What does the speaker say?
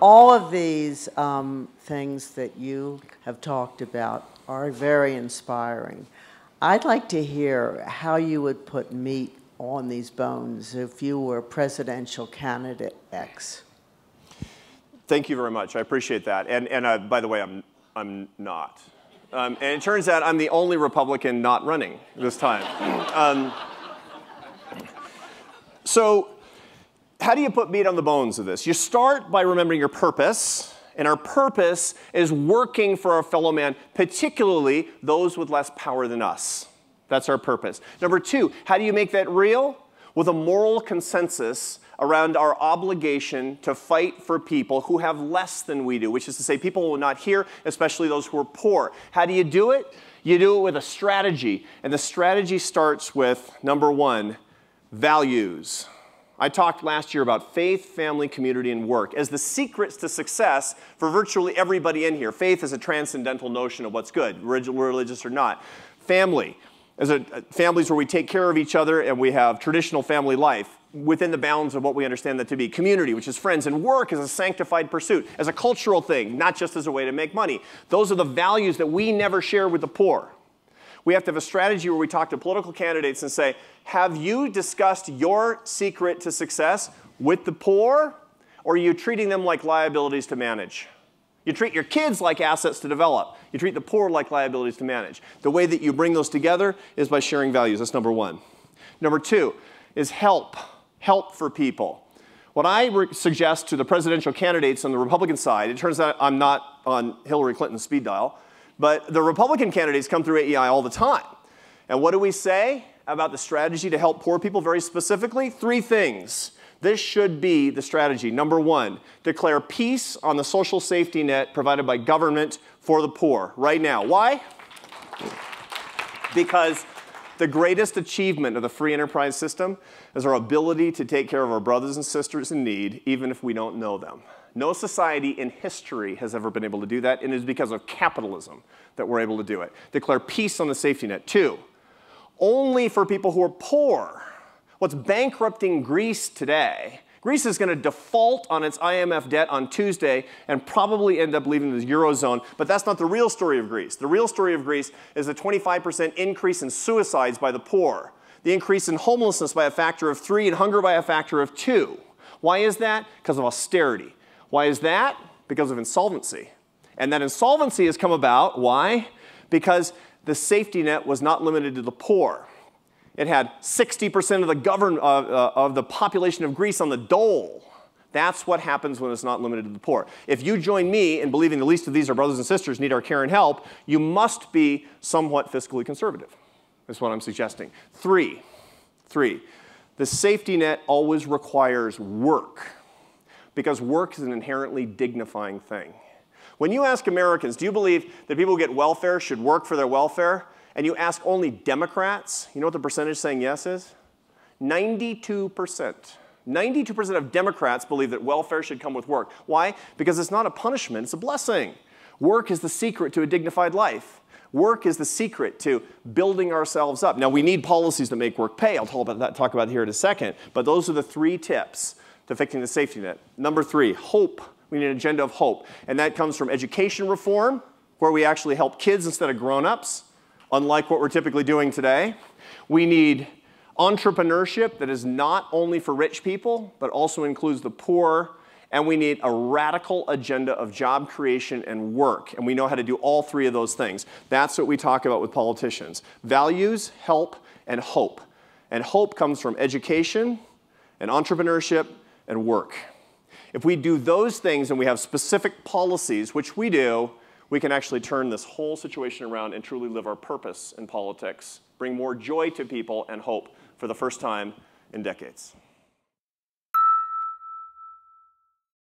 All of these things that you have talked about are very inspiring. I'd like to hear how you would put meat on these bones if you were presidential candidate X. Thank you very much. I appreciate that. And by the way, I'm not. And it turns out I'm the only Republican not running this time. So how do you put meat on the bones of this? You start by remembering your purpose. And our purpose is working for our fellow man, particularly those with less power than us. That's our purpose. Number two, how do you make that real? With a moral consensus around our obligation to fight for people who have less than we do, which is to say people who are not here, especially those who are poor. How do you do it? You do it with a strategy. And the strategy starts with, number one, values. I talked last year about faith, family, community, and work as the secrets to success for virtually everybody in here. Faith is a transcendental notion of what's good, religious or not. Family, families where we take care of each other and we have traditional family life within the bounds of what we understand that to be. Community, which is friends, and work is a sanctified pursuit, as a cultural thing, not just as a way to make money. Those are the values that we never share with the poor. We have to have a strategy where we talk to political candidates and say, have you discussed your secret to success with the poor, or are you treating them like liabilities to manage? You treat your kids like assets to develop. You treat the poor like liabilities to manage. The way that you bring those together is by sharing values. That's number one. Number two is help. Help for people. What I suggest to the presidential candidates on the Republican side, it turns out I'm not on Hillary Clinton's speed dial, but the Republican candidates come through AEI all the time. And what do we say about the strategy to help poor people very specifically? Three things. This should be the strategy. Number one, declare peace on the social safety net provided by government for the poor right now. Why? Because the greatest achievement of the free enterprise system is our ability to take care of our brothers and sisters in need, even if we don't know them. No society in history has ever been able to do that, and it is because of capitalism that we're able to do it. Declare peace on the safety net. Two, only for people who are poor. What's bankrupting Greece today, Greece is going to default on its IMF debt on Tuesday and probably end up leaving the Eurozone, but that's not the real story of Greece. The real story of Greece is the 25% increase in suicides by the poor, the increase in homelessness by a factor of 3 and hunger by a factor of 2. Why is that? Because of austerity. Why is that? Because of insolvency. And that insolvency has come about, why? Because the safety net was not limited to the poor. It had 60% of the population of Greece on the dole. That's what happens when it's not limited to the poor. If you join me in believing the least of these, our brothers and sisters, need our care and help, you must be somewhat fiscally conservative. That's what I'm suggesting. Three, the safety net always requires work, because work is an inherently dignifying thing. When you ask Americans, do you believe that people who get welfare should work for their welfare? And you ask only Democrats, you know what the percentage saying yes is? 92%. 92% of Democrats believe that welfare should come with work. Why? Because it's not a punishment, it's a blessing. Work is the secret to a dignified life. Work is the secret to building ourselves up. Now, we need policies that make work pay. I'll talk about that here in a second. But those are the 3 tips to fixing the safety net. Number 3, hope. We need an agenda of hope. And that comes from education reform, where we actually help kids instead of grown-ups, unlike what we're typically doing today. We need entrepreneurship that is not only for rich people, but also includes the poor. And we need a radical agenda of job creation and work. And we know how to do all 3 of those things. That's what we talk about with politicians. Values, help, and hope. And hope comes from education and entrepreneurship and work. If we do those things and we have specific policies, which we do, we can actually turn this whole situation around and truly live our purpose in politics, bring more joy to people and hope for the first time in decades.